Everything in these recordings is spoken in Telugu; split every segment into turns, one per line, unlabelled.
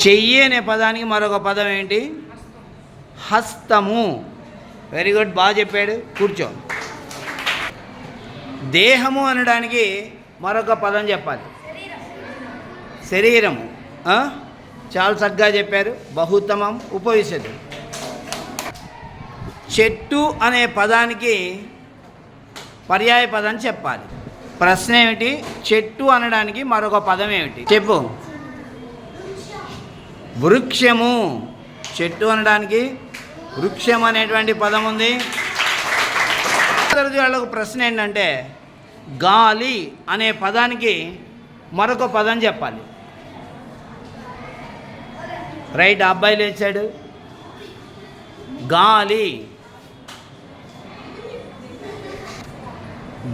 చెయ్యి అనే పదానికి మరొక పదం ఏంటి? హస్తము. వెరీ గుడ్, బాగా చెప్పాడు. కూర్చో. దేహము అనడానికి మరొక పదం చెప్పాలి. శరీరము. చాలా చక్కగా చెప్పారు. బహుత్తమం. ఉపవిశతు. చెట్టు అనే పదానికి పర్యాయ పదం చెప్పాలి. ప్రశ్న ఏమిటి? చెట్టు అనడానికి మరొక పదం ఏమిటి చెప్పు. వృక్షము. చెట్టు అనడానికి వృక్షం అనేటువంటి పదం ఉంది. తరగతి వాళ్ళకు ప్రశ్న ఏంటంటే గాలి అనే పదానికి మరొక పదం చెప్పాలి. రైట్, అబ్బాయి లేచాడు. గాలి.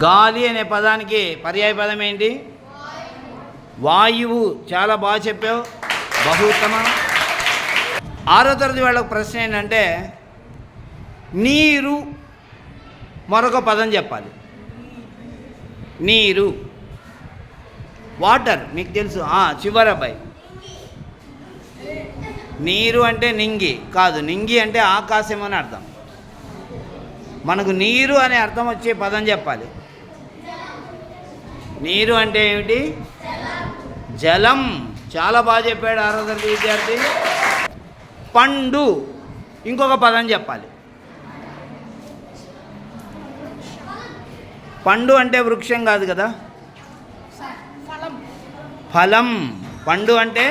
గాలి అనే పదానికి పర్యాయ పదం ఏంటి? వాయువు. చాలా బాగా చెప్పావు, బహుత్తమ. 6వ తరగతి వాళ్ళకు ప్రశ్న ఏంటంటే నీరు మరొక పదం చెప్పాలి. నీరు. వాటర్ మీకు తెలుసు. చివరి అబ్బాయి. నీరు అంటే నింగి కాదు, నింగి అంటే ఆకాశం అని అర్థం. మనకు నీరు అనే అర్థం వచ్చే పదం చెప్పాలి. నీరు అంటే ఏమిటి? జలం. చాలా బాగా చెప్పాడు 6వ తరగతి విద్యార్థి. పండు. ఇంకొక పదం చెప్పాలి. పండు అంటే వృక్షం కాదు కదా, ఫలం. పండు అంటే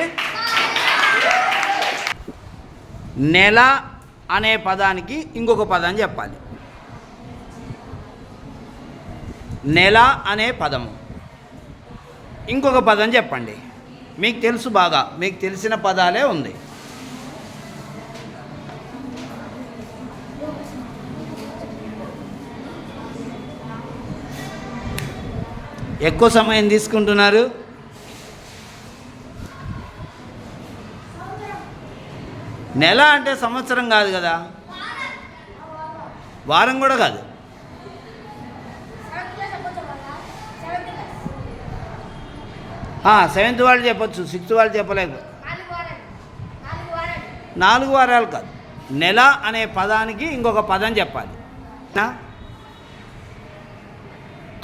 నెల అనే పదానికి ఇంకొక పదం చెప్పాలి. నెల అనే పదము ఇంకొక పదం చెప్పండి. మీకు తెలుసు బాగా, మీకు తెలిసిన పదాలే ఉంది. ఎక్కువ సమయం తీసుకుంటున్నారు. నెల అంటే సంవత్సరం కాదు కదా, వారం కూడా కాదు. సెవెంత్ వాళ్ళు చెప్పచ్చు, 6th వాళ్ళు చెప్పలేదు. 4 వారాలు కాదు. నెల అనే పదానికి ఇంకొక పదం చెప్పాలి.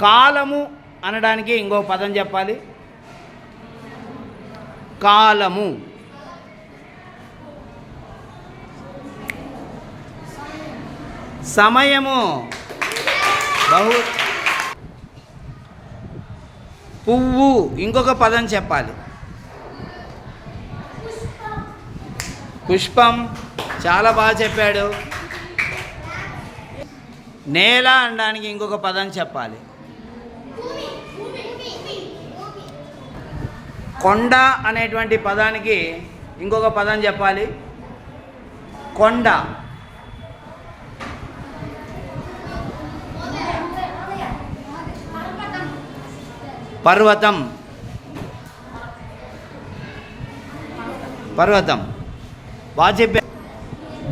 కాలము అనడానికి ఇంకొక పదం చెప్పాలి. కాలము. సమయము. పువ్వు. ఇంకొక పదం చెప్పాలి. పుష్పం. చాలా బాగా చెప్పాడు. నేల అనడానికి ఇంకొక పదం చెప్పాలి. కొండ అనేటువంటి పదానికి ఇంకొక పదం చెప్పాలి. కొండ. పర్వతం. పర్వతం బాగా చెప్పా.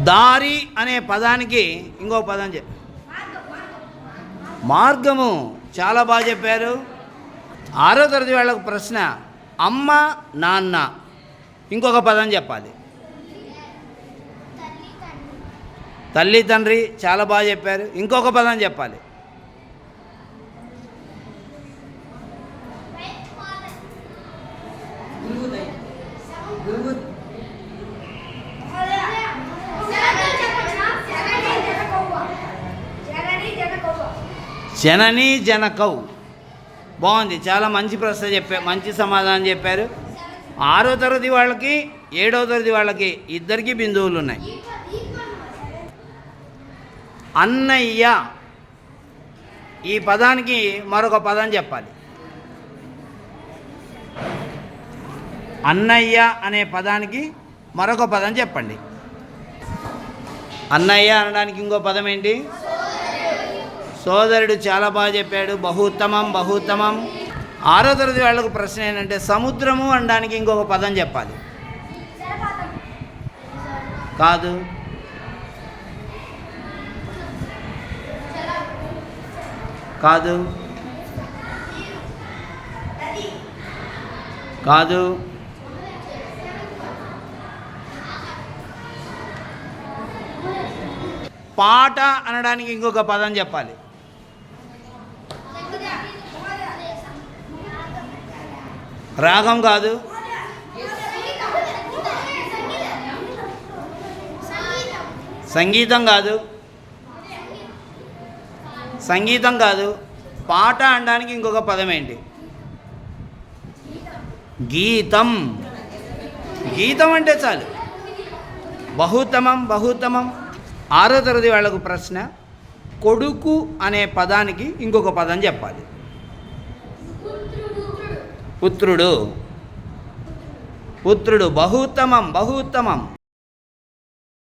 దారి అనే పదానికి ఇంకొక పదం మార్గము. చాలా బాగా చెప్పారు. 6వ తరగతి వాళ్ళకు ప్రశ్న అమ్మ నాన్న ఇంకొక పదం చెప్పాలి. తల్లి తండ్రి. చాలా బాగా చెప్పారు. ఇంకొక పదం చెప్పాలి. జనని జనకౌ. బాగుంది, చాలా మంచి ప్రశ్న చెప్పారు, మంచి సమాధానం చెప్పారు. 6వ తరగతి వాళ్ళకి 7వ తరగతి వాళ్ళకి ఇద్దరికి బిందువులు ఉన్నాయి. అన్నయ్య. ఈ పదానికి మరొక పదం చెప్పాలి. అన్నయ్య అనే పదానికి మరొక పదం చెప్పండి. అన్నయ్య అనడానికి ఇంకో పదం ఏంటి? సోదరుడు. చాలా బాగా చెప్పాడు. బహుత్తమం, బహుత్తమం. 6వ తరగతి వాళ్ళకు ప్రశ్న ఏంటంటే సముద్రము అనడానికి ఇంకొక పదం చెప్పాలి. కాదు. కాదు. కాదు. పాట అనడానికి ఇంకొక పదం చెప్పాలి. రాగం కాదు, సంగీతం కాదు, సంగీతం కాదు. పాట అనడానికి ఇంకొక పదం ఏంటి? గీతం. గీతం అంటే చాలు. బహుత్తమం, బహుత్తమం. 6వ తరగతి వాళ్ళకు ప్రశ్న, కొడుకు అనే పదానికి ఇంకొక పదం చెప్పాలి. పుత్రుడు. పుత్రుడు బహుత్తమం, బహుత్తమం.